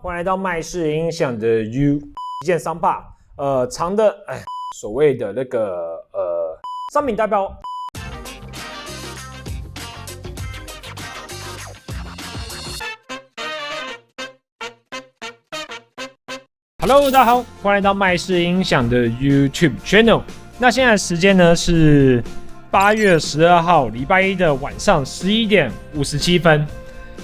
欢迎来到麦式音响的 U 一件商霸，长的所谓的那个商品代表。Hello， 大家好，欢迎来到麦式音响的 YouTube Channel。那现在时间呢是8月12号礼拜一的晚上11点57分。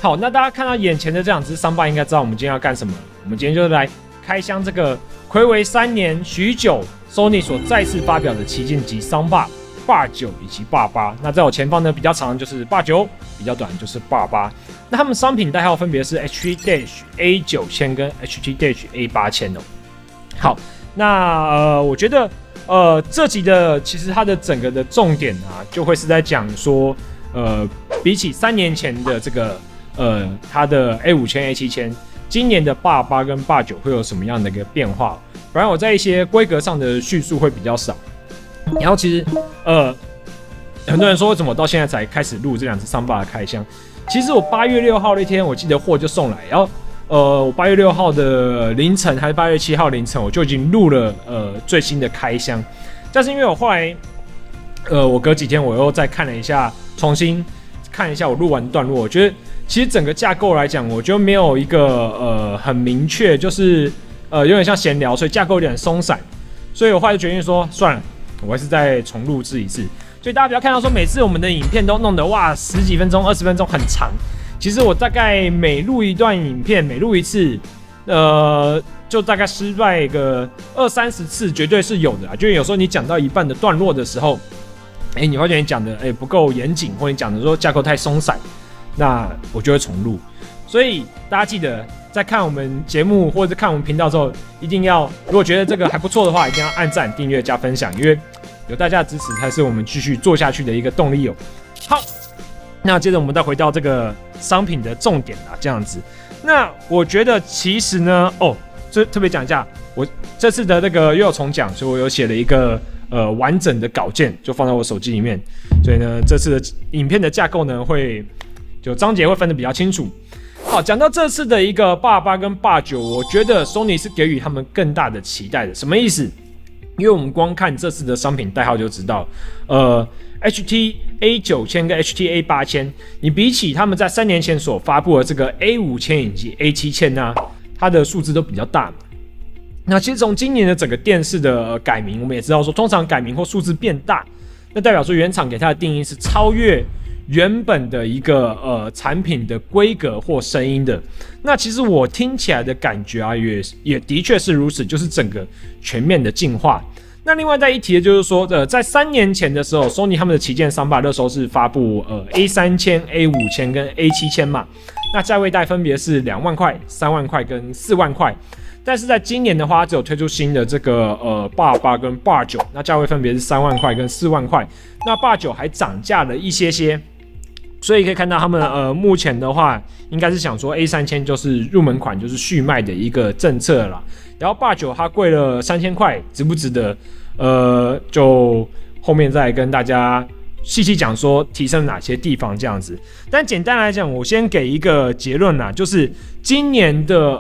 好，那大家看到眼前的这两只商霸，应该知道我们今天要干什么。我们今天就来开箱这个睽违3年许久 ，Sony 所再次发表的旗舰级商霸霸9以及霸8。那在我前方呢，比较长的就是霸9，比较短的就是霸8。那他们商品代号分别是 HT-A9000 跟 HT-A8000 哦。好，那我觉得这集的其实它的整个的重点啊，就会是在讲说比起3年前的这个它的 A5000、A7000， 今年的霸8跟霸9会有什么样的一个变化？不然我在一些规格上的叙述会比较少。然后其实很多人说为什么到现在才开始录这两只商霸的开箱？其实我8月6号那天，我记得货就送来，然后我8月6号的凌晨还是8月7号凌晨，我就已经录了最新的开箱。但是因为我后来我隔几天我又再看了一下，重新看一下我录完段落，我觉得其实整个架构来讲，我觉得没有一个很明确，就是有点像闲聊，所以架构有点松散，所以我后来就决定说算了，我还是再重录制一次。所以大家不要看到说每次我们的影片都弄得哇10几分钟、20分钟很长，其实我大概每录一段影片，每录一次，就大概失败个20-30次，绝对是有的啦。就有时候你讲到一半的段落的时候，你发觉你讲的不够严谨，或者你讲的说架构太松散，那我就会重录。所以大家记得在看我们节目或者看我们频道之后，一定要如果觉得这个还不错的话，一定要按赞、订阅、加分享，因为有大家的支持才是我们继续做下去的一个动力哦。好，那接着我们再回到这个商品的重点啦，这样子。那我觉得其实呢，这特别讲一下，我这次的那个又有重讲，所以我有写了一个完整的稿件，就放在我手机里面。所以呢，这次的影片的架构呢，就章节会分得比较清楚。好，讲到这次的一个霸8跟霸9，我觉得 Sony 是给予他们更大的期待的。什么意思？因为我们光看这次的商品代号就知道，HT-A9000 跟 HT-A8000， 你比起他们在3年前所发布的这个 A5000 以及 A7000 啊，它的数字都比较大嘛。那其实从今年的整个电视的改名，我们也知道说，通常改名或数字变大，那代表说原厂给它的定义是超越原本的一个产品的规格或声音的。那其实我听起来的感觉啊，也的确是如此，就是整个全面的进化。那另外再一提的就是说，在3年前的时候 ，Sony 他们的旗舰商霸那时候是发布A3000、A5000 跟 A7000 嘛，那价位带分别是2万块、3万块跟4万块。但是在今年的话，它只有推出新的这个霸8跟霸9，那价位分别是3万块跟4万块。那霸9还涨价了一些。所以可以看到他们目前的话，应该是想说 A3000 就是入门款，就是续卖的一个政策啦。然后霸9它贵了3000块，值不值得？就后面再跟大家细细讲说提升哪些地方这样子。但简单来讲，我先给一个结论啦，就是今年的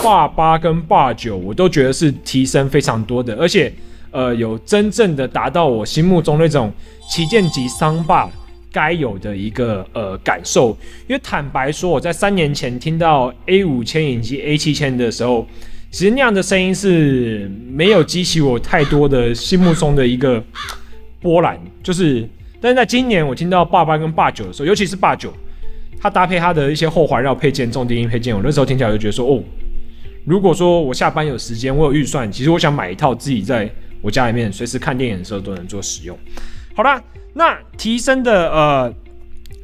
霸8跟霸9，我都觉得是提升非常多的，而且有真正的达到我心目中那种旗舰级商霸该有的一个感受。因为坦白说，我在3年前听到 A5000 以及 A7000 的时候，其实那样的声音是没有激起我太多的心目中的一个波澜，但是在今年我听到霸8跟霸9的时候，尤其是霸9，它搭配它的一些后环绕配件、重低音配件，我那时候听起来就觉得说，如果说我下班有时间，我有预算，其实我想买一套自己在我家里面随时看电影的时候都能做使用。好啦，那提升的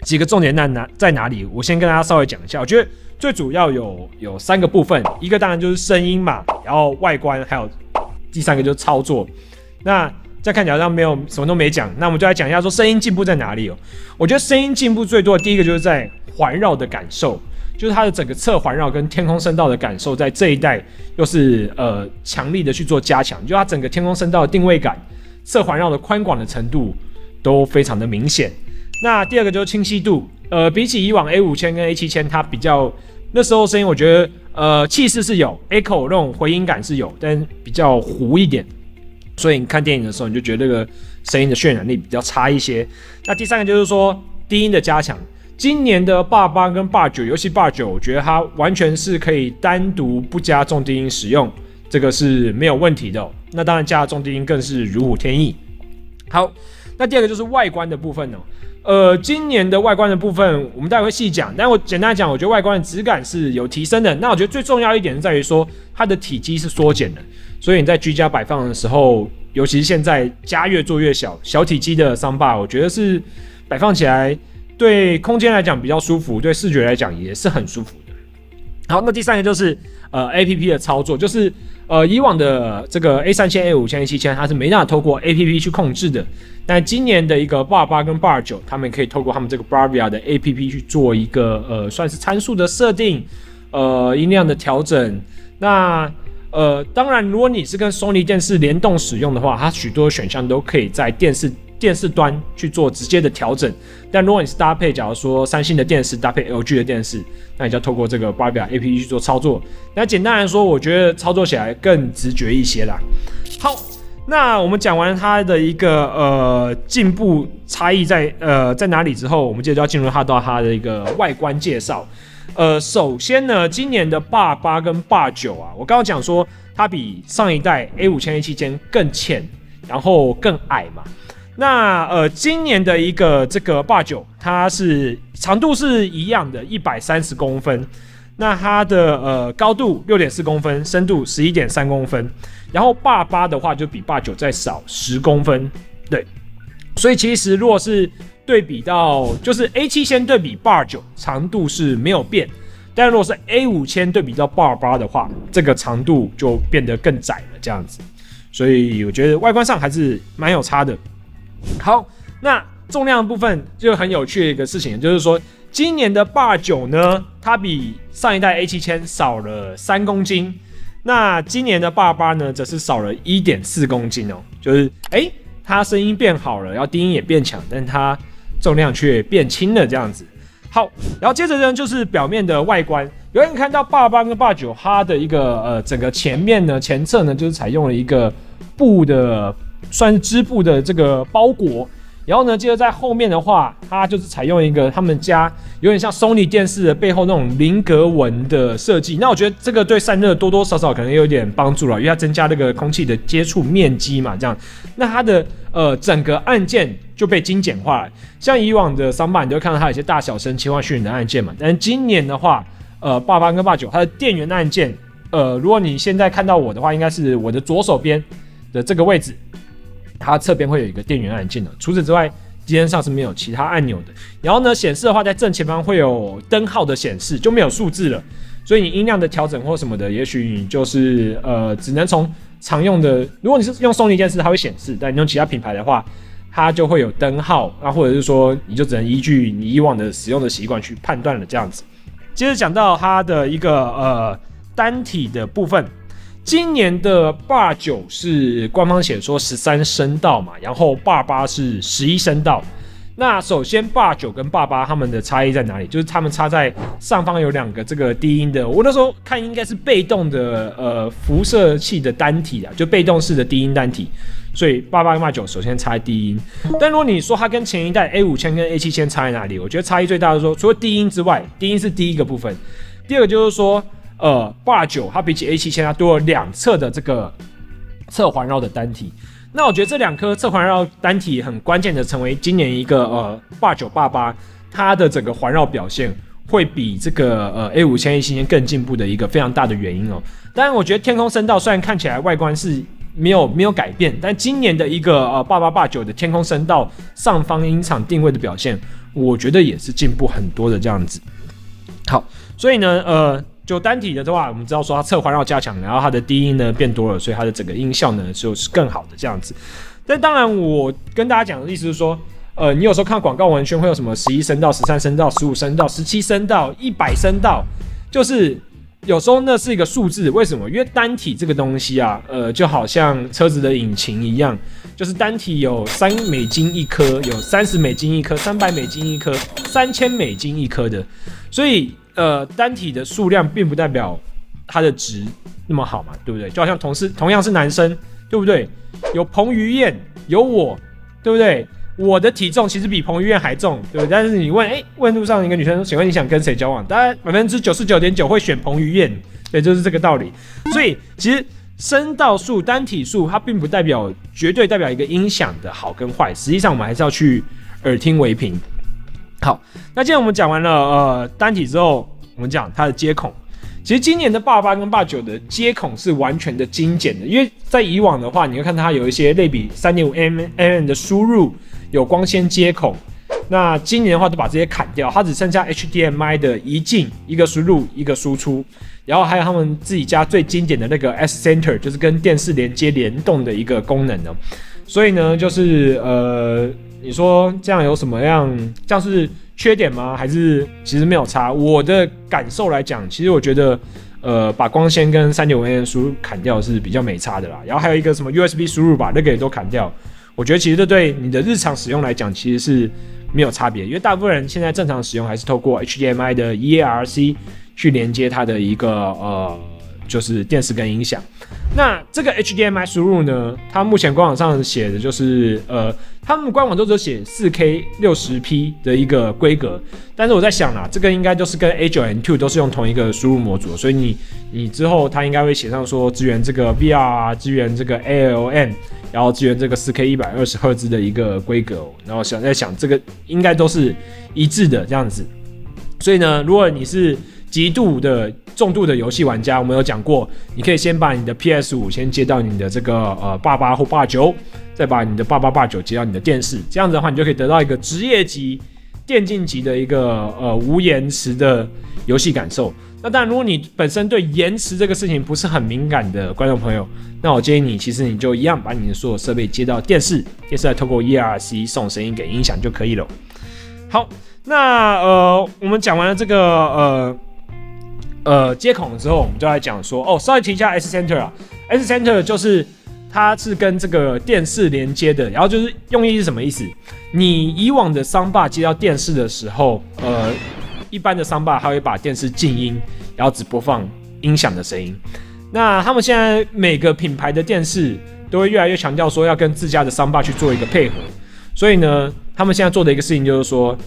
几个重点在哪里？我先跟大家稍微讲一下。我觉得最主要有3个部分，一个当然就是声音嘛，然后外观，还有第3个就是操作。那这样看起来好像没有什么都没讲，那我们就来讲一下说声音进步在哪里哦。我觉得声音进步最多的第一个就是在环绕的感受，就是它的整个侧环绕跟天空声道的感受，在这一代又是强力的去做加强，就它整个天空声道的定位感、侧环绕的宽广的程度都非常的明显。那第2个就是清晰度，比起以往 A5000 跟 A7000， 它比较那时候声音我觉得气势是有 ，echo 那种回音感是有，但比较糊一点。所以你看电影的时候，你就觉得这个声音的渲染力比较差一些。那第三个就是说低音的加强。今年的爸八跟爸九，尤其爸九，我觉得它完全是可以单独不加重低音使用，这个是没有问题的那当然加了重低音更是如虎添翼。好，那第二个就是外观的部分今年的外观的部分我们待会会细讲，但我简单讲，我觉得外观的质感是有提升的。那我觉得最重要一点是在于说它的体积是缩减的，所以你在居家摆放的时候，尤其是现在家越做越小，小体积的桑巴，我觉得是摆放起来对空间来讲比较舒服，对视觉来讲也是很舒服的。好，那第三个就是APP 的操作，就是以往的这个 A3000、A5000、A7000 它是没办法透过 APP 去控制的，但今年的一个 BAR 8跟 BAR 9，他们可以透过他们这个 Bravia 的 APP 去做一个算是参数的设定，音量的调整。那当然，如果你是跟 Sony 电视联动使用的话，它许多选项都可以在电视端去做直接的调整。但如果你是搭配，假如说三星的电视搭配 LG 的电视，那你就要透过这个 Bravia APP 去做操作。那简单来说，我觉得操作起来更直觉一些啦。好，那我们讲完它的一个进步差异在哪里之后，我们接着就要进入到它的一个外观介绍。首先呢，今年的BAR 8跟BAR 9啊，我刚刚讲说它比上一代 A5000、A7000 更浅，然后更矮嘛。那今年的一个这个BAR 9，它是长度是一样的130公分，那它的高度6.4公分，深度11.3公分，然后BAR 8的话就比BAR 9再少10公分，对，所以其实如果是对比到就是 A7000 对比 BAR 9长度是没有变，但如果是 A5000 对比到 BAR 8的话，这个长度就变得更窄了这样子，所以我觉得外观上还是蛮有差的。好，那重量的部分就很有趣的一个事情，就是说今年的BAR 9呢，它比上一代 A7000 少了3公斤，那今年的BAR 8呢，则是少了1.4公斤就是它声音变好了，然后低音也变强，但它重量却变轻了这样子。好，然后接着呢就是表面的外观，有人看到BAR 8跟BAR 9，它的一个整个前面呢前侧呢就是采用了一个布的算是织布的这个包裹，然后呢接着在后面的话，它就是采用一个他们家有点像 Sony 电视的背后那种菱格纹的设计。那我觉得这个对散热多多少少可能有点帮助了，因为它增加那个空气的接触面积嘛，这样。那它的整个按键就被精简化了。像以往的Soundbar你就会看到它有些大小声切换讯的按键嘛，但是今年的话BAR 8跟BAR 9它的电源按键，如果你现在看到我的话，应该是我的左手边的这个位置。它侧边会有一个电源按键的，除此之外，机身上是没有其他按钮的。然后呢，显示的话，在正前方会有灯号的显示，就没有数字了。所以你音量的调整或什么的，也许你就是只能从常用的，如果你是用 Sony 电视，它会显示；但你用其他品牌的话，它就会有灯号，那或者是说，你就只能依据你以往的使用的习惯去判断了这样子。接着讲到它的一个单体的部分。今年的BAR 9是官方写说13声道嘛，然后BAR 8是11声道。那首先BAR 9跟BAR 8它们的差异在哪里？就是它们差在上方有2个这个低音的，我那时候看应该是被动的辐射器的单体啊，就被动式的低音单体。所以BAR 8跟BAR 9首先差在低音。但如果你说它跟前一代 A5000跟 A7000差在哪里？我觉得差异最大的是说，除了低音之外，低音是第一个部分，第二个就是说。BAR 9它比起 A7000 它多了2侧的这个侧环绕的单体。那我觉得这2颗侧环绕单体很关键的，成为今年一个BAR 9、BAR 8它的整个环绕表现会比这个A5000、A7000更进步的一个非常大的原因当然，我觉得天空声道虽然看起来外观是没有改变，但今年的一个BAR 8、BAR 9的天空声道上方音场定位的表现，我觉得也是进步很多的这样子。好，所以呢就单体的话，我们知道说它侧环绕加强，然后它的低音呢变多了，所以它的整个音效呢就是更好的这样子。但当然，我跟大家讲的意思是说，你有时候看广告文宣会有什么11声道、13声道、15声道、17声道、100声道，就是有时候那是一个数字。为什么？因为单体这个东西啊，就好像车子的引擎一样，就是单体有$3一颗，有$30一颗，$300一颗，$3000一颗的，所以单体的数量并不代表它的值那么好嘛，对不对？就好像同样是男生，对不对？有彭于晏，有我，对不对？我的体重其实比彭于晏还重，对不对？但是你问路上一个女生，请问你想跟谁交往？大概99.9%会选彭于晏，对，就是这个道理。所以其实声道数、单体数，它并不绝对代表一个音响的好跟坏，实际上我们还是要去耳听为凭。好，那既然我们讲完了单体之后，我们讲它的接孔。其实今年的888跟89的接孔是完全的精简的，因为在以往的话，你会看它有一些类比 3.5mm 的输入有光纤接孔，那今年的话都把这些砍掉，它只剩下 HDMI 的一进一个输入一个输出，然后还有他们自己家最经典的那个 S Center， 就是跟电视连接联动的一个功能呢。所以呢，就是你说这样有什么样？这样是缺点吗？还是其实没有差？我的感受来讲，其实我觉得，把光纤跟 3.5mm 输入砍掉是比较没差的啦。然后还有一个什么 USB 输入把那个也都砍掉，我觉得其实这对你的日常使用来讲，其实是没有差别，因为大部分人现在正常使用还是透过 HDMI 的 EARC 去连接它的一个就是电视跟音响。那这个 HDMI 输入呢，它目前官网上写的就是他们官网都只有写 4K 60p 的一个规格，但是我在想啦，这个应该都是跟 A9N2 都是用同一个输入模组，所以你之后它应该会写上说支援这个 VR 支援这个 ALM， 然后支援这个 4K 120Hz 的一个规格，然后在想这个应该都是一致的这样子。所以呢，如果你是极度的重度的游戏玩家，我们有讲过，你可以先把你的 PS5 先接到你的这个88或89，再把你的88、89接到你的电视，这样子的话，你就可以得到一个职业级、电竞级的一个无延迟的游戏感受。那当然，如果你本身对延迟这个事情不是很敏感的观众朋友，那我建议你，其实你就一样把你的所有设备接到电视再透过 ERC 送声音给音响就可以了。好，那我们讲完了这个接孔之后，我们就来讲说稍微提一下 S Center 啊 ，S Center 就是它是跟这个电视连接的，然后就是用意是什么意思？你以往的Soundbar接到电视的时候，一般的Soundbar它会把电视静音，然后只播放音响的声音。那他们现在每个品牌的电视都会越来越强调说要跟自家的Soundbar去做一个配合，所以呢，他们现在做的一个事情就是说，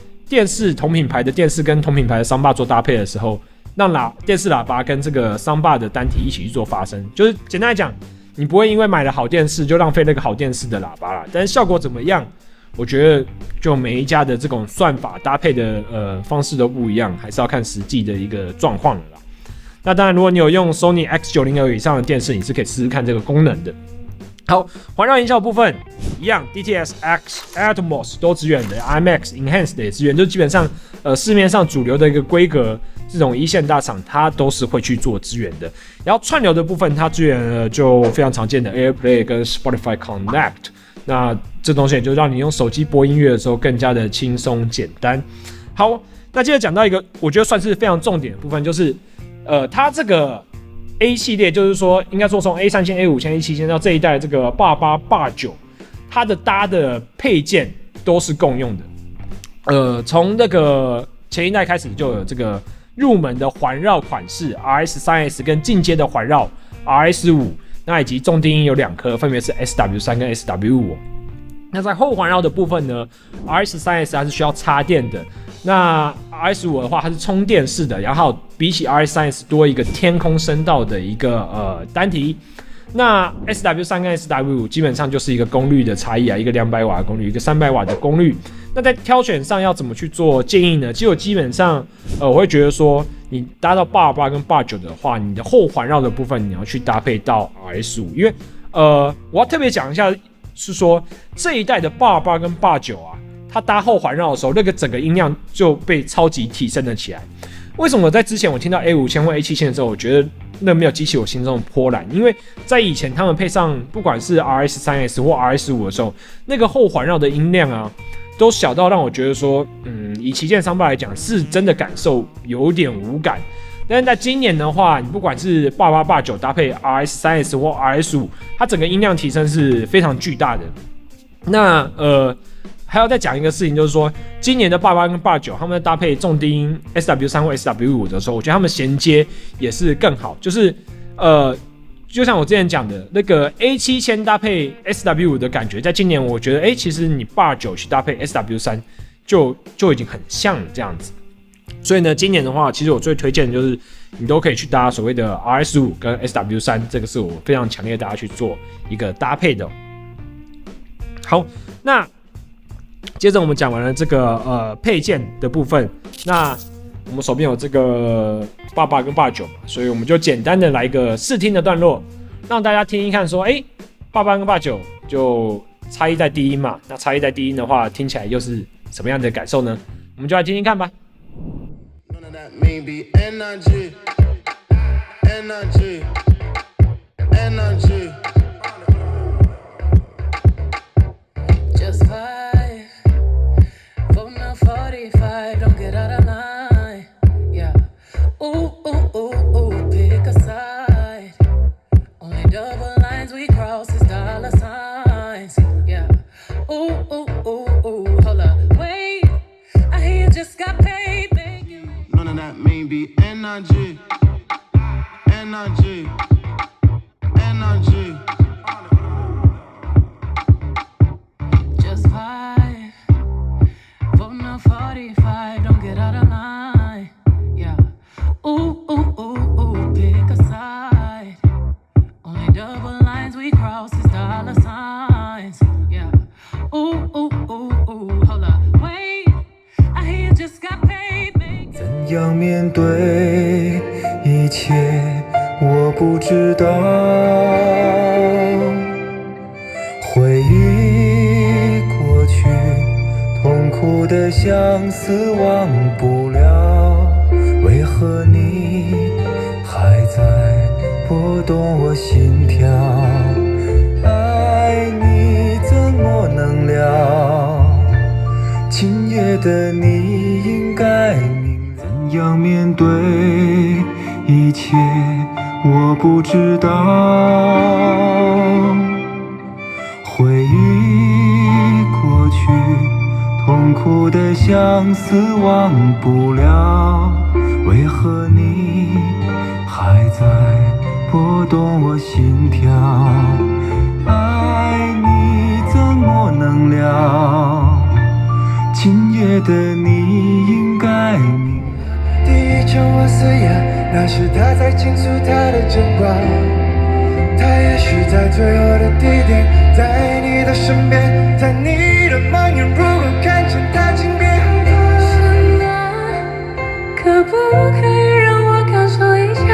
同品牌的电视跟同品牌的Soundbar做搭配的时候，让电视喇叭跟这个Soundbar的单体一起去做发声，就是简单来讲，你不会因为买了好电视就浪费那个好电视的喇叭啦。但是效果怎么样？我觉得就每一家的这种算法搭配的方式都不一样，还是要看实际的一个状况了啦。那当然，如果你有用 Sony X90 以上的电视，你是可以试试看这个功能的。好，环绕音效部分一样 ，DTS、Atmos 都支援的 ，IMAX Enhanced 也支援，就基本上市面上主流的一个规格，这种一线大厂它都是会去做支援的。然后串流的部分，它支援了就非常常见的 AirPlay 跟 Spotify Connect， 那这东西也就让你用手机播音乐的时候更加的轻松简单。好，那接着讲到一个我觉得算是非常重点的部分，就是它这个 A 系列，就是说应该说从 A3000、A5000、A7000到这一代的这个88、89，它的搭的配件都是共用的。从那个前一代开始就有这个入门的环绕款式 RS3S 跟进阶的环绕 RS5， 那以及重低音有2颗，分别是 SW3 跟 SW5。那在后环绕的部分呢 ，RS3S 它是需要插电的。那 RS5 的话，它是充电式的，然后比起 RS3S 多一个天空声道的一个单体。那 SW3 跟 SW5 基本上就是一个功率的差异啊，一个200瓦的功率，一个300瓦的功率。那在挑选上要怎么去做建议呢？其实我基本上我会觉得说，你搭到88跟89的话，你的后环绕的部分你要去搭配到 RS5， 因为我要特别讲一下，是说这一代的88跟89啊。它搭后环绕的时候，那个整个音量就被超级提升了起来。为什么在之前我听到 A5000 或 A7000 的时候，我觉得那没有激起我心中的波澜？因为在以前他们配上不管是 RS3S 或 RS5 的时候，那个后环绕的音量啊，都小到让我觉得说，以旗舰商办来讲，是真的感受有点无感。但是在今年的话，你不管是88、89搭配 RS3S 或 RS5，它整个音量提升是非常巨大的。那还要再讲一个事情，就是说今年的88跟89，他们在搭配重低音 SW3 或 SW5 的时候，我觉得他们衔接也是更好。就是就像我之前讲的那个 A7000搭配 SW5 的感觉，在今年我觉得，其实你89去搭配 SW3 就已经很像了这样子。所以呢，今年的话，其实我最推荐的就是你都可以去搭所谓的 RS5 跟 SW3， 这个是我非常强烈大家去做一个搭配的。好，那接着我们讲完了这个配件的部分，那我们手边有这个88跟89嘛，所以我们就简单的来一个试听的段落，让大家听一看说，88跟89就差异在低音嘛，那差异在低音的话，听起来又是什么样的感受呢？我们就来听听看吧。Just 5, vote now 45, don't get out of line. Yeah. Ooh, ooh, ooh, ooh, pick a side. Only double lines we cross is dollar signs. Yeah. Ooh, ooh, ooh, ooh, hold up, wait. I hear you just got paid, making. None of that may be NRG. NRG. NRG. Just 5, vote now 45, don't get out of line. Yeah. Ooh, ooh, ooh, ooh, pick a side. Only double lines we cross is dollar signs. Yeah. Ooh, ooh, ooh, ooh, hold up, wait. I hear you just got paid, making. 怎样面对一切，我不知道。回忆过去，痛苦的相思忘不了。为何你还在拨动我心跳？爱你怎么能了？今夜的你应该明了。怎样面对一切，我不知道。回忆过去，痛苦的相思忘不了。为何你还在拨动我心跳？爱你怎么能了？今夜的你应该明了。第一场瓦斯亚，那是他在倾诉他的真话。他也许在最后的地点，在你的身边，在你的盲眼，如果看见他轻便。神啊，可不可以让我感受一下？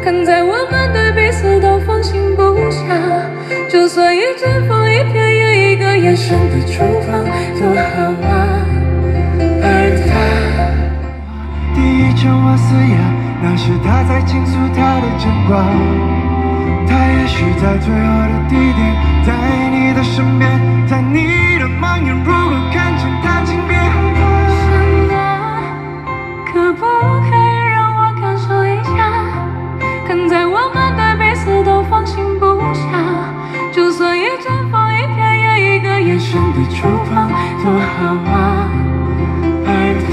看在我们对彼此都放心不下，就算一阵风一瞥，也一个眼神的触碰，多好啊！而他，第一场瓦斯亚，那是他在倾诉他的真话。他也许在最后的地点，在你的身边，在你的盲眼，如果看见他轻便。神啊，可不可以让我感受一下？看在我们对彼此都放心不下，就算一阵风一瞥，也一个眼神的触碰，多好啊！而他。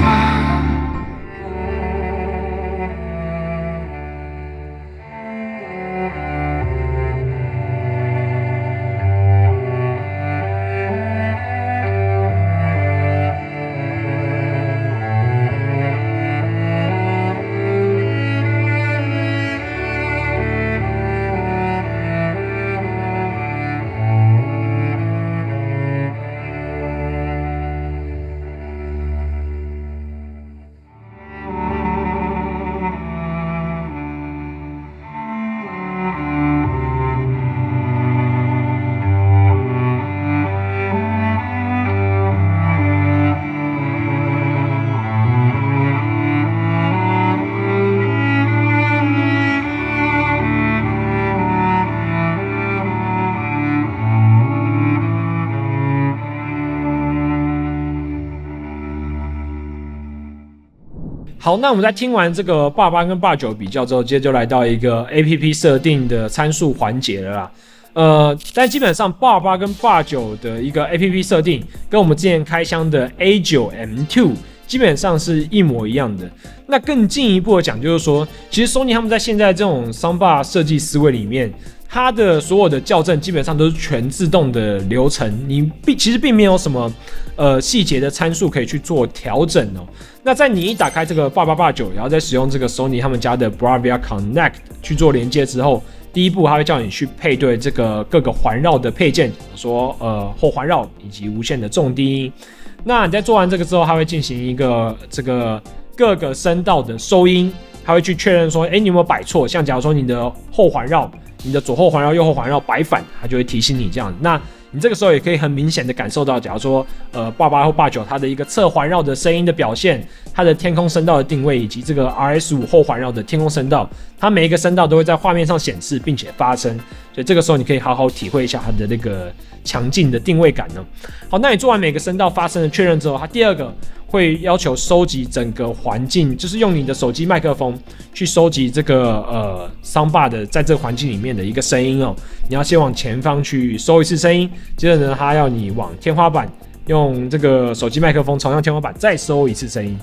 好，那我们在听完这个88跟89比较之后，接着就来到一个 APP 设定的参数环节了啦。但基本上88跟89的一个 APP 设定，跟我们之前开箱的 A9M2 基本上是一模一样的。那更进一步的讲，就是说，其实 Sony 他们在现在这种桑巴设计思维里面，它的所有的校正基本上都是全自动的流程，其实并没有什么细节的参数可以去做调整哦。那在你一打开这个8889，然后再使用这个 Sony 他们家的 Bravia Connect 去做连接之后，第一步它会叫你去配对这个各个环绕的配件，比如说后环绕以及无线的重低音。那你在做完这个之后，它会进行一个这个各个声道的收音，它会去确认说，你有没有摆错？像假如说你的后环绕、你的左后环绕、右后环绕摆反，它就会提醒你这样。那你这个时候也可以很明显的感受到，假如说88或89它的一个侧环绕的声音的表现，它的天空声道的定位，以及这个 RS5 后环绕的天空声道，它每一个声道都会在画面上显示并且发声，所以这个时候你可以好好体会一下它的那个强劲的定位感呢。好，那你做完每个声道发声的确认之后，它第二个会要求收集整个环境，就是用你的手机麦克风去收集这个soundbar的在这个环境里面的一个声音哦。你要先往前方去收一次声音，接着呢，它要你往天花板用这个手机麦克风朝向天花板再收一次声音。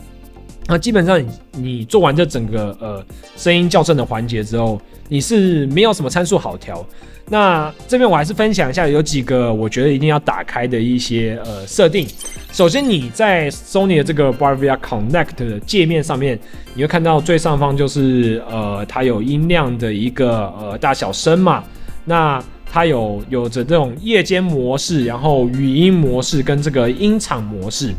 那基本上你做完这整个声音校正的环节之后，你是没有什么参数好调。那这边我还是分享一下有几个我觉得一定要打开的一些设定。首先你在 Sony 的这个 Bravia Connect 的界面上面，你会看到最上方就是它有音量的一个大小声嘛，那它有着这种夜间模式，然后语音模式跟这个音场模式。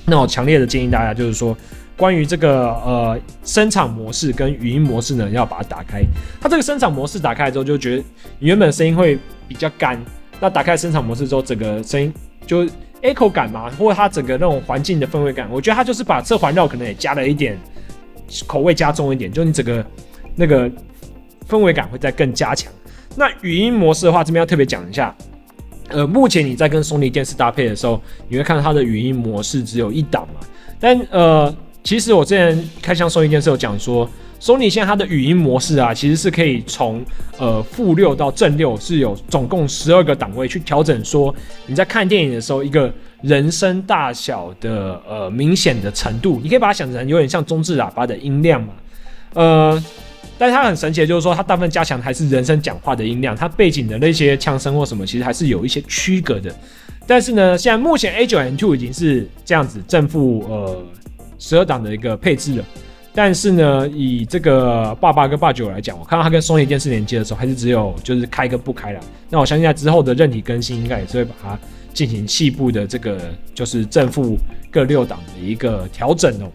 那我强烈的建议大家就是说，关于这个声场模式跟语音模式呢，要把它打开。它这个声场模式打开之后，就觉得你原本声音会比较干，那打开声场模式之后，整个声音就 echo 感嘛，或者它整个那种环境的氛围感，我觉得它就是把侧环绕可能也加了一点口味加重一点，就你整个那个氛围感会再更加强。那语音模式的话，这边要特别讲一下。目前你在跟 Sony 电视搭配的时候，你会看到它的语音模式只有一档嘛，但其实我之前开箱 Sony 电视有讲说 ，Sony 现在它的语音模式啊，其实是可以从-6到正6是有总共12个档位去调整，说你在看电影的时候一个人声大小的明显的程度，你可以把它想成有点像中置喇叭的音量嘛，但是它很神奇的就是说，它大部分加强还是人声讲话的音量，它背景的那些枪声或什么，其实还是有一些区隔的。但是呢，现在目前 A9M2 已经是这样子正负12档的一个配置了。但是呢，以这个88跟89来讲，我看到它跟 Sony 电视连接的时候，还是只有就是开跟不开啦。那我相信在之后的韧体更新，应该也是会把它进行细部的这个就是正负各6档的一个调整哦。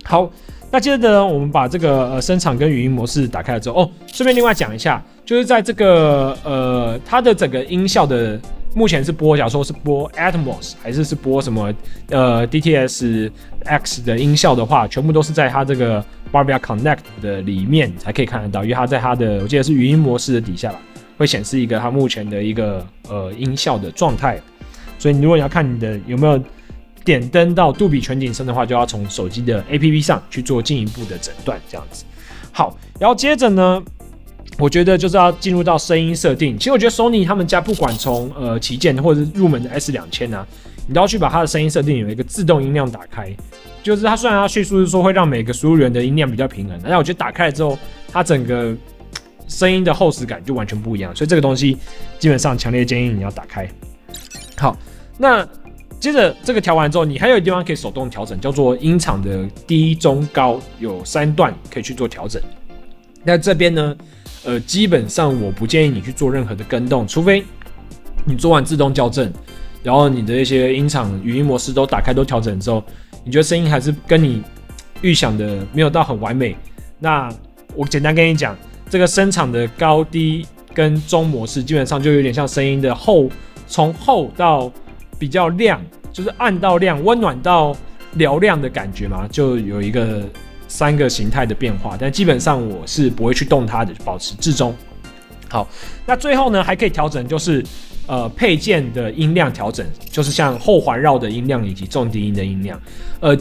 好。那接着呢，我们把这个声场跟语音模式打开了之后，顺便另外讲一下，就是在这个它的整个音效的目前是播，假如说是播 Atmos 还是播什么DTS X 的音效的话，全部都是在它这个 Bravia Connect 的里面才可以看得到，因为它在它的我记得是语音模式的底下啦，会显示一个它目前的一个音效的状态。所以如果你要看你的有没有点灯到杜比全景声的话，就要从手机的 APP 上去做进一步的诊断，这样子。好，然后接着呢，我觉得就是要进入到声音设定。其实我觉得 Sony 他们家不管从旗舰或者是入门的 S2000啊，你都要去把它的声音设定有一个自动音量打开。就是它虽然它叙述是说会让每个输入源的音量比较平衡，但我觉得打开了之后，它整个声音的厚实感就完全不一样。所以这个东西基本上强烈建议你要打开。好，那接着这个调完之后，你还有一个地方可以手动调整，叫做音场的低、中、高，有3段可以去做调整。那这边呢，基本上我不建议你去做任何的更动，除非你做完自动校正，然后你的一些音场、语音模式都打开、都调整之后，你觉得声音还是跟你预想的没有到很完美，那我简单跟你讲，这个声场的高低跟中模式，基本上就有点像声音的从厚到比较亮，就是暗到亮、温暖到嘹亮的感觉嘛，就有一个3个形态的变化，但基本上我是不会去动它的，保持至中。好，那最后呢还可以调整，就是配件的音量调整，就是像后环绕的音量以及重低音的音量。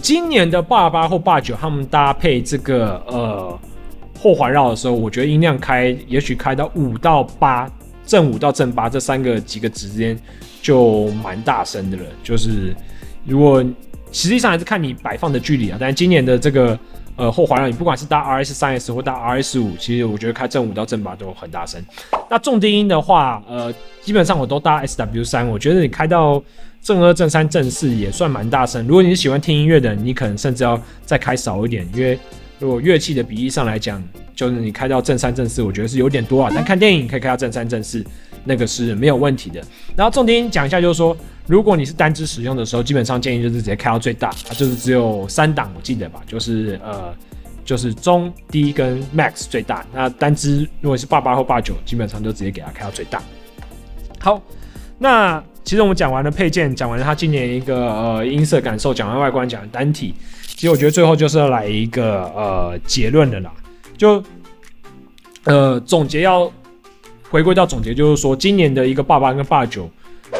今年的88或89他们搭配这个后环绕的时候，我觉得音量也许开到5到8正5到正8这几个值之间就蛮大声的了。就是如果实际上还是看你摆放的距离啊，但今年的这个后环绕，你不管是搭 RS3S 或搭 RS5，其实我觉得开正5到正8都很大声。那重低音的话，基本上我都搭 SW3， 我觉得你开到正2、正3、正4也算蛮大声。如果你是喜欢听音乐的人，你可能甚至要再开少一点，因为如果乐器的比例上来讲，就是你开到正3、正4，我觉得是有点多啊。但看电影可以开到正3、正4，那个是没有问题的。然后重低音讲一下，就是说，如果你是单支使用的时候，基本上建议就是直接开到最大，它就是只有3档，我记得吧，就是中、低跟 Max 最大。那单支如果是88或89，基本上就直接给它开到最大。好，那其实我们讲完了配件，讲完了它今年一个音色感受，讲完外观，讲完单体，其实我觉得最后就是要来一个结论的啦。就总结要回归到总结，就是说今年的一个88跟89，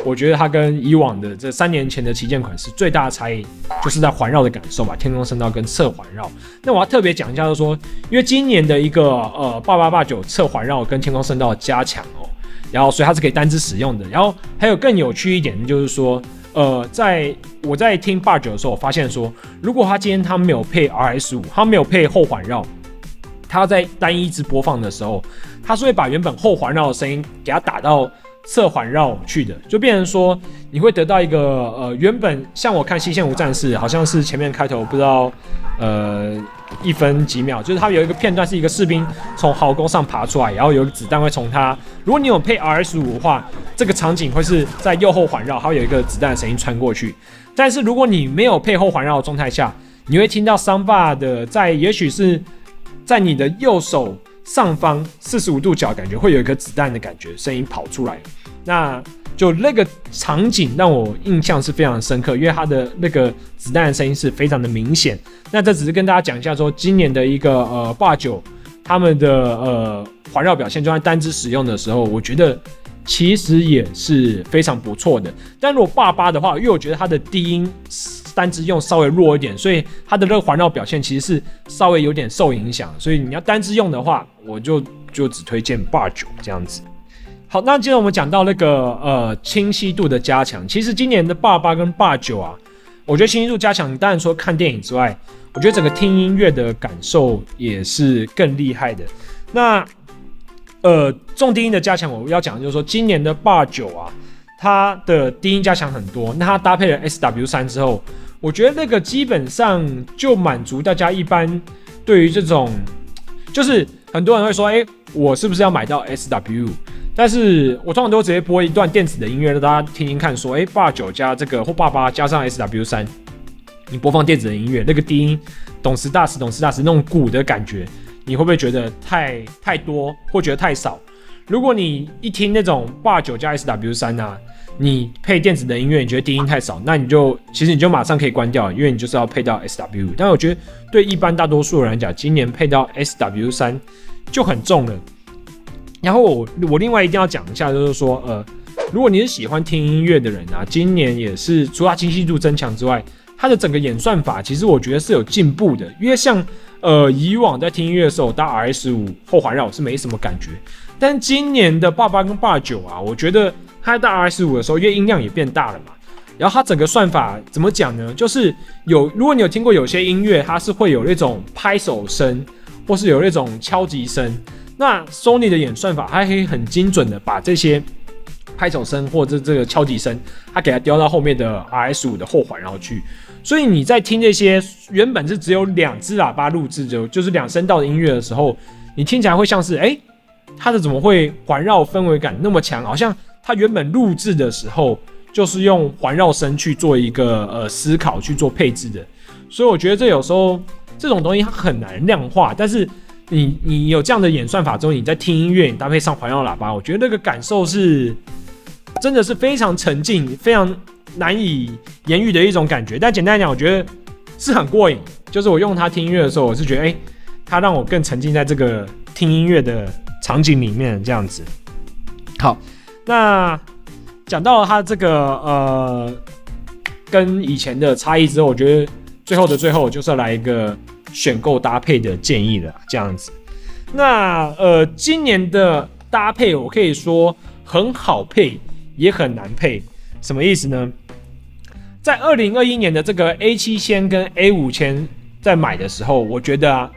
我觉得它跟以往的这3年前的旗舰款是最大的差异，就是在环绕的感受吧，天空声道跟侧环绕。那我要特别讲一下，就是说，因为今年的一个88、89侧环绕跟天空声道的加强哦，然后所以它是可以单支使用的。然后还有更有趣一点，就是说，在我在听89的时候，我发现说，如果它今天它没有配 RS5，它没有配后环绕，它在单一直播放的时候，它是会把原本后环绕的声音给它打到侧环绕去的，就变成说你会得到一个原本像我看《西线无战事》，好像是前面开头不知道1分几秒，就是它有一个片段是一个士兵从壕沟上爬出来，然后有一个子弹会从它，如果你有配 RS5 的话，这个场景会是在右后环绕，它会有一个子弹的声音穿过去。但是如果你没有配后环绕的状态下，你会听到Soundbar的也许是在你的右手上方45度角，感觉会有一个子弹的感觉，声音跑出来。那就那个场景让我印象是非常深刻，因为它的那个子弹的声音是非常的明显。那这只是跟大家讲一下说，今年的一个89他们的环绕表现，就算单支使用的时候，我觉得其实也是非常不错的。但如果88的话，因为我觉得它的低音单支用稍微弱一点，所以它的这个环绕表现其实是稍微有点受影响。所以你要单支用的话，我就只推荐89这样子。好，那接着我们讲到那个清晰度的加强。其实今年的88跟89啊，我觉得清晰度加强，当然说看电影之外，我觉得整个听音乐的感受也是更厉害的。那重低音的加强，我要讲的就是说，今年的89啊，它的低音加强很多，那它搭配了 SW3 之后，我觉得那个基本上就满足大家一般对于这种，就是很多人会说，我是不是要买到 SW？ 但是我通常都直接播一段电子的音乐让大家听听看，说，89加这个或88加上 SW3， 你播放电子的音乐，那个低音懂时大时那种鼓的感觉，你会不会觉得太多，或觉得太少？如果你一听那种89加 SW3 啊，你配电子的音乐，你觉得低音太少，那其实你就马上可以关掉，因为你就是要配到 SW。但我觉得对一般大多数人来讲，今年配到 SW3 就很重了。然后我另外一定要讲一下，就是说，如果你是喜欢听音乐的人啊，今年也是除了清晰度增强之外，它的整个演算法其实我觉得是有进步的。因为像以往在听音乐的时候，搭 RS5 后环绕是没什么感觉，但今年的88跟89啊，我觉得它在搭 RS5 的时候，因为音量也变大了嘛，然后它整个算法怎么讲呢？就是如果你有听过有些音乐，它是会有那种拍手声，或是有那种敲击声。那 Sony 的演算法，它可以很精准的把这些拍手声或者这个敲击声，它给它调到后面的 RS5 的后环绕去。所以你在听这些原本是只有2只喇叭录制就是2声道的音乐的时候，你听起来会像是它的怎么会环绕氛围感那么强？好像它原本录制的时候就是用环绕声去做一个思考去做配置的。所以我觉得这有时候这种东西它很难量化，但是你有这样的演算法之后，你在听音乐，你搭配上环绕喇叭，我觉得那个感受是真的是非常沉浸、非常难以言喻的一种感觉。但简单来讲，我觉得是很过瘾。就是我用它听音乐的时候，我是觉得它让我更沉浸在这个听音乐的场景里面，这样子。好，那讲到了它这个跟以前的差异之后，我觉得最后的最后就是要来一个选购搭配的建议了，这样子。那今年的搭配我可以说很好配，也很难配。什么意思呢？在2021年的这个 A7000跟 A5000在买的时候，我觉得啊，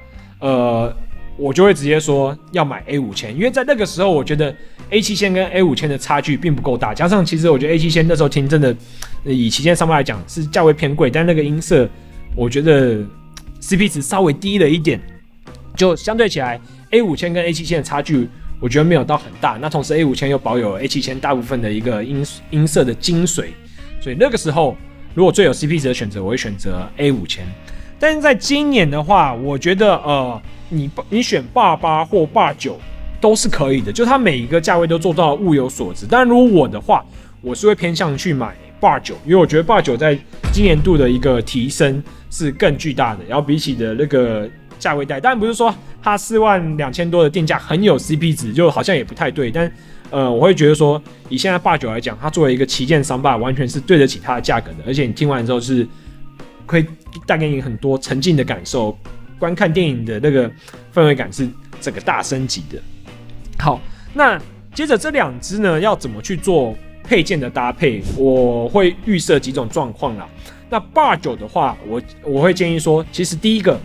我就会直接说要买 A5000，因为在那个时候我觉得 A7000跟 A5000的差距并不够大，加上其实我觉得 A7000那时候听真的，以旗舰商办来讲是价位偏贵，但那个音色我觉得 CP 值稍微低了一点，就相对起来 A5000跟 A7000的差距我觉得没有到很大，那同时 A5000又保有 A7000大部分的一个音色的精髓，所以那个时候如果最有 CP 值的选择，我会选择 A5000。但是在今年的话，我觉得你选88或89都是可以的，就它每一个价位都做到物有所值。但如果我的话，我是会偏向去买89，因为我觉得89在今年度的一个提升是更巨大的，然后比起的那个价位带，当然不是说它42000多的定价很有 CP 值，就好像也不太对，但我会觉得说，以现在89来讲，它作为一个旗舰商霸，完全是对得起它的价格的，而且你听完之后是可以带给你很多沉浸的感受，观看电影的那个氛围感是整个大升级的。好，那接着这两支呢，要怎么去做配件的搭配？我会预设几种状况啦。那89的话，我会建议说，其实第一个，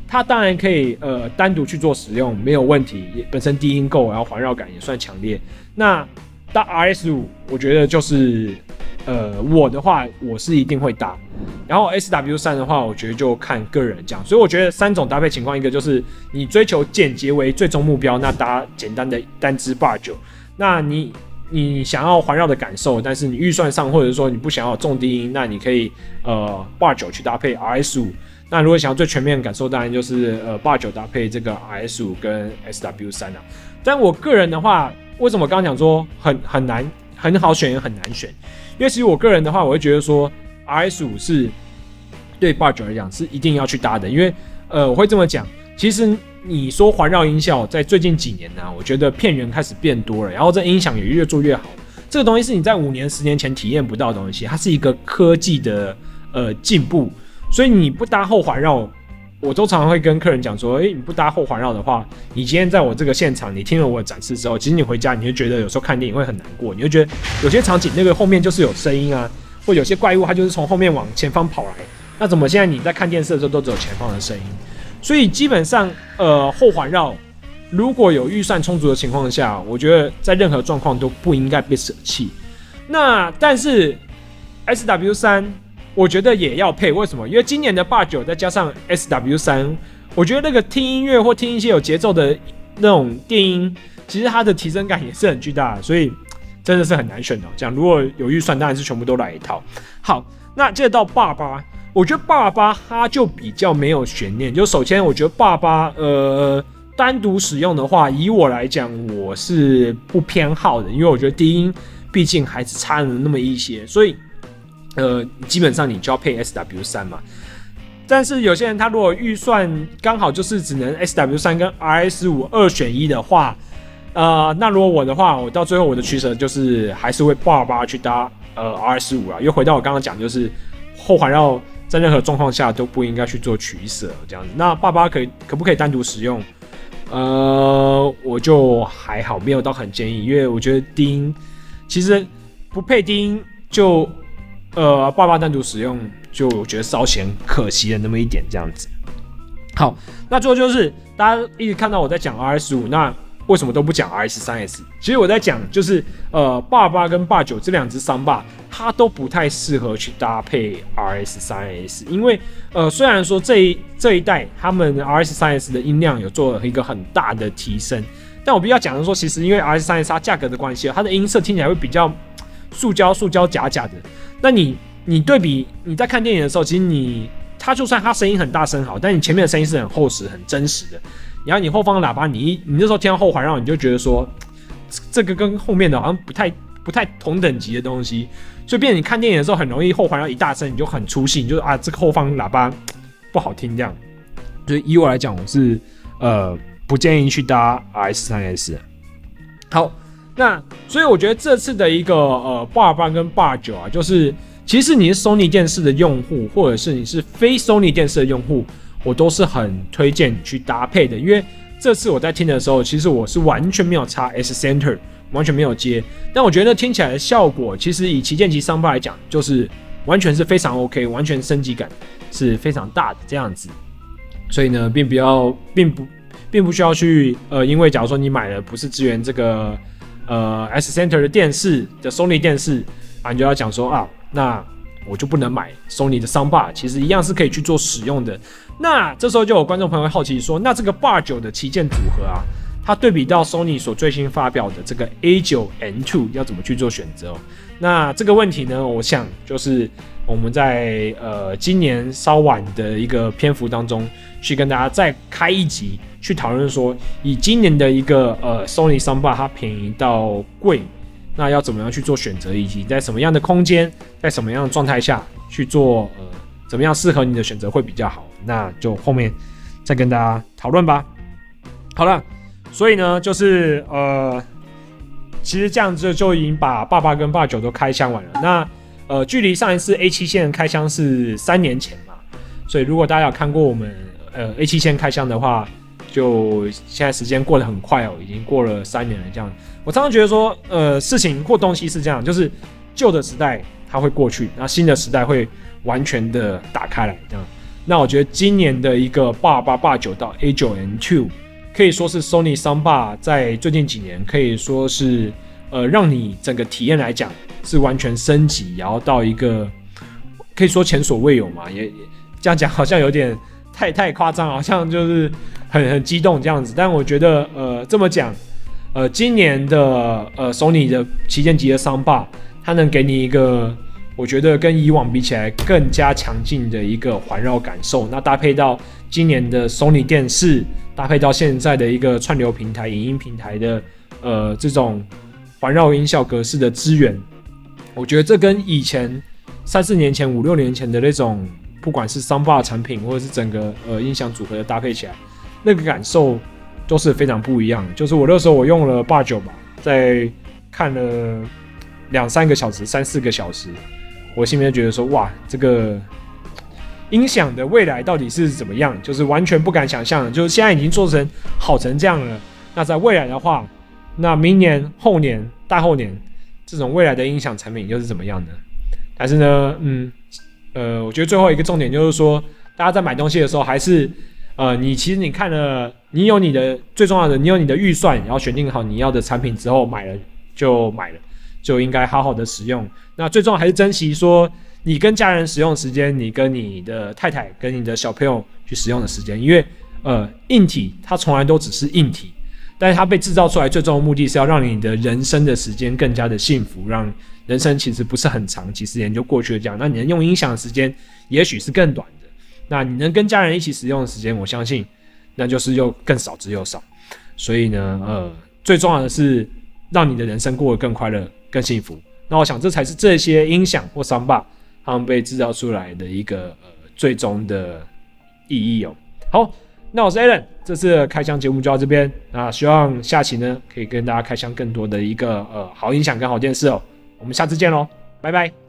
它当然可以单独去做使用，没有问题，本身低音够，然后环绕感也算强烈。那搭 RS5，我觉得就是我的话，我是一定会搭。然后 SW3 的话，我觉得就看个人这样。所以我觉得3种搭配情况，一个就是你追求简洁为最终目标，那搭简单的单支89。那你想要环绕的感受，但是你预算上或者说你不想要重低音，那你可以89去搭配 RS5。那如果想要最全面的感受，当然就是89搭配这个 RS5 跟 SW3 啊。但我个人的话，为什么刚刚讲说很难很好选也很难选？因为其实我个人的话，我会觉得说 RS5 是对89来讲是一定要去搭的，因为我会这么讲，其实你说环绕音效在最近几年呢，我觉得片源开始变多了，然后这音响也越做越好。这个东西是你在5年10年前体验不到的东西，它是一个科技的进步，所以你不搭后环绕，我都常常会跟客人讲说，你不搭后环绕的话，你今天在我这个现场，你听了我的展示之后，其实你回家你会觉得有时候看电影会很难过，你会觉得有些场景那个后面就是有声音啊，或有些怪物它就是从后面往前方跑来，那怎么现在你在看电视的时候都只有前方的声音？所以基本上后环绕如果有预算充足的情况下，我觉得在任何状况都不应该被舍弃。那但是 SW3 我觉得也要配，为什么？因为今年的89再加上 SW3， 我觉得那个听音乐或听一些有节奏的那种电音，其实它的提升感也是很巨大的，所以真的是很难选的。这样如果有预算，当然是全部都来一套。好，那接着到88，我觉得88它就比较没有悬念。就首先，我觉得88单独使用的话，以我来讲，我是不偏好的，因为我觉得低音毕竟还是差了那么一些，所以基本上你就要配 SW3 嘛。但是有些人他如果预算刚好就是只能 SW3 跟 RS5 2选1的话，那如果我的话，我到最后我的取舍就是还是会88去搭RS5 啊，又回到我刚刚讲，就是后环绕在任何状况下都不应该去做取舍这样子。那88可不可以单独使用？我就还好，没有到很建议，因为我觉得低音其实不配低音就88单独使用，就我觉得稍显可惜了那么一点这样子。好，那最后就是大家一直看到我在讲 RS5， 那为什么都不讲 RS3S？ 其实我在讲就是88跟89这两只桑巴，它都不太适合去搭配 RS3S， 因为虽然说这一代他们 RS3S 的音量有做了一个很大的提升，但我必须要讲的说，其实因为 RS3S 它价格的关系，它的音色听起来会比较塑胶假的。那你对比你在看电影的时候，其实它就算它声音很大声好，但你前面的声音是很厚实、很真实的。然后你后方的喇叭，你那时候听到后环绕，你就觉得说，这个跟后面的好像不太同等级的东西，所以变成你看电影的时候很容易后环绕一大声，你就很出戏，你就这个后方喇叭不好听这样。所以以我来讲，我是不建议去搭 RS3S。好，那所以我觉得这次的一个88跟89啊，就是其实你是 Sony 电视的用户，或者是你是非 Sony 电视的用户，我都是很推荐你去搭配的，因为这次我在听的时候，其实我是完全没有插 S Center， 完全没有接。但我觉得听起来的效果，其实以旗舰级桑巴来讲，就是完全是非常 OK， 完全升级感是非常大的这样子。所以呢，并不需要去因为假如说你买了不是支援这个S Center 的电视的 Sony 电视啊，你就要讲说啊，那我就不能买 Sony 的 Soundbar， 其实一样是可以去做使用的。那这时候就有观众朋友会好奇说，那这个 Bar 9的旗舰组合啊，它对比到 Sony 所最新发表的这个 A9N2 要怎么去做选择哦？那这个问题呢，我想就是我们在今年稍晚的一个篇幅当中，去跟大家再开一集去讨论说，以今年的一个Sony Soundbar 它便宜到贵，那要怎么样去做选择，以及在什么样的空间，在什么样的状态下去做怎么样适合你的选择会比较好，那就后面再跟大家讨论吧。好了，所以呢，就是其实这样子就已经把88跟89都开箱完了。那距离上一次 A7 线开箱是3年前嘛，所以如果大家有看过我们A7 线开箱的话，就现在时间过得很快哦，已经过了3年了这样。我常常觉得说，事情或东西是这样，就是旧的时代它会过去，那新的时代会完全的打开来这样。那我觉得今年的一个88、89到 A9N2， 可以说是 Sony Soundbar 在最近几年可以说是让你整个体验来讲是完全升级，然后到一个可以说前所未有嘛，也这样讲好像有点太夸张，好像就是很激动这样子。但我觉得这么讲，今年的Sony 的旗舰级的Soundbar，它能给你一个我觉得跟以往比起来更加强劲的一个环绕感受。那搭配到今年的 Sony 电视，搭配到现在的一个串流平台、影音平台的这种环绕音效格式的资源，我觉得这跟以前3-4年前、5-6年前的那种，不管是 Soundbar 产品或者是整个音响组合的搭配起来，那个感受都是非常不一样的。就是我那时候我用了8、9吧，在看了2-3个小时、3-4个小时，我心里面觉得说，哇，这个音响的未来到底是怎么样？就是完全不敢想象，就是现在已经做成好成这样了。那在未来的话，那明年、后年、大后年这种未来的音响产品又是怎么样的？但是呢，我觉得最后一个重点就是说，大家在买东西的时候，还是其实你看了，你有你的最重要的，你有你的预算，然后选定好你要的产品之后，买了，就应该好好的使用。那最重要还是珍惜说你跟家人使用的时间，你跟你的太太、跟你的小朋友去使用的时间，因为硬体它从来都只是硬体，但是它被制造出来最终的目的是要让你的人生的时间更加的幸福，让人生其实不是很长，几十年就过去了这样。那你能用音响的时间也许是更短的，那你能跟家人一起使用的时间，我相信那就是又更少之又少。所以呢，最重要的是让你的人生过得更快乐、更幸福。那我想这才是这些音响或Soundbar他们被制造出来的一个最终的意义哦。好，那我是 Alan， 这次的开箱节目就到这边。那希望下期呢可以跟大家开箱更多的一个好音响跟好电视哦。我们下次见喽，拜拜。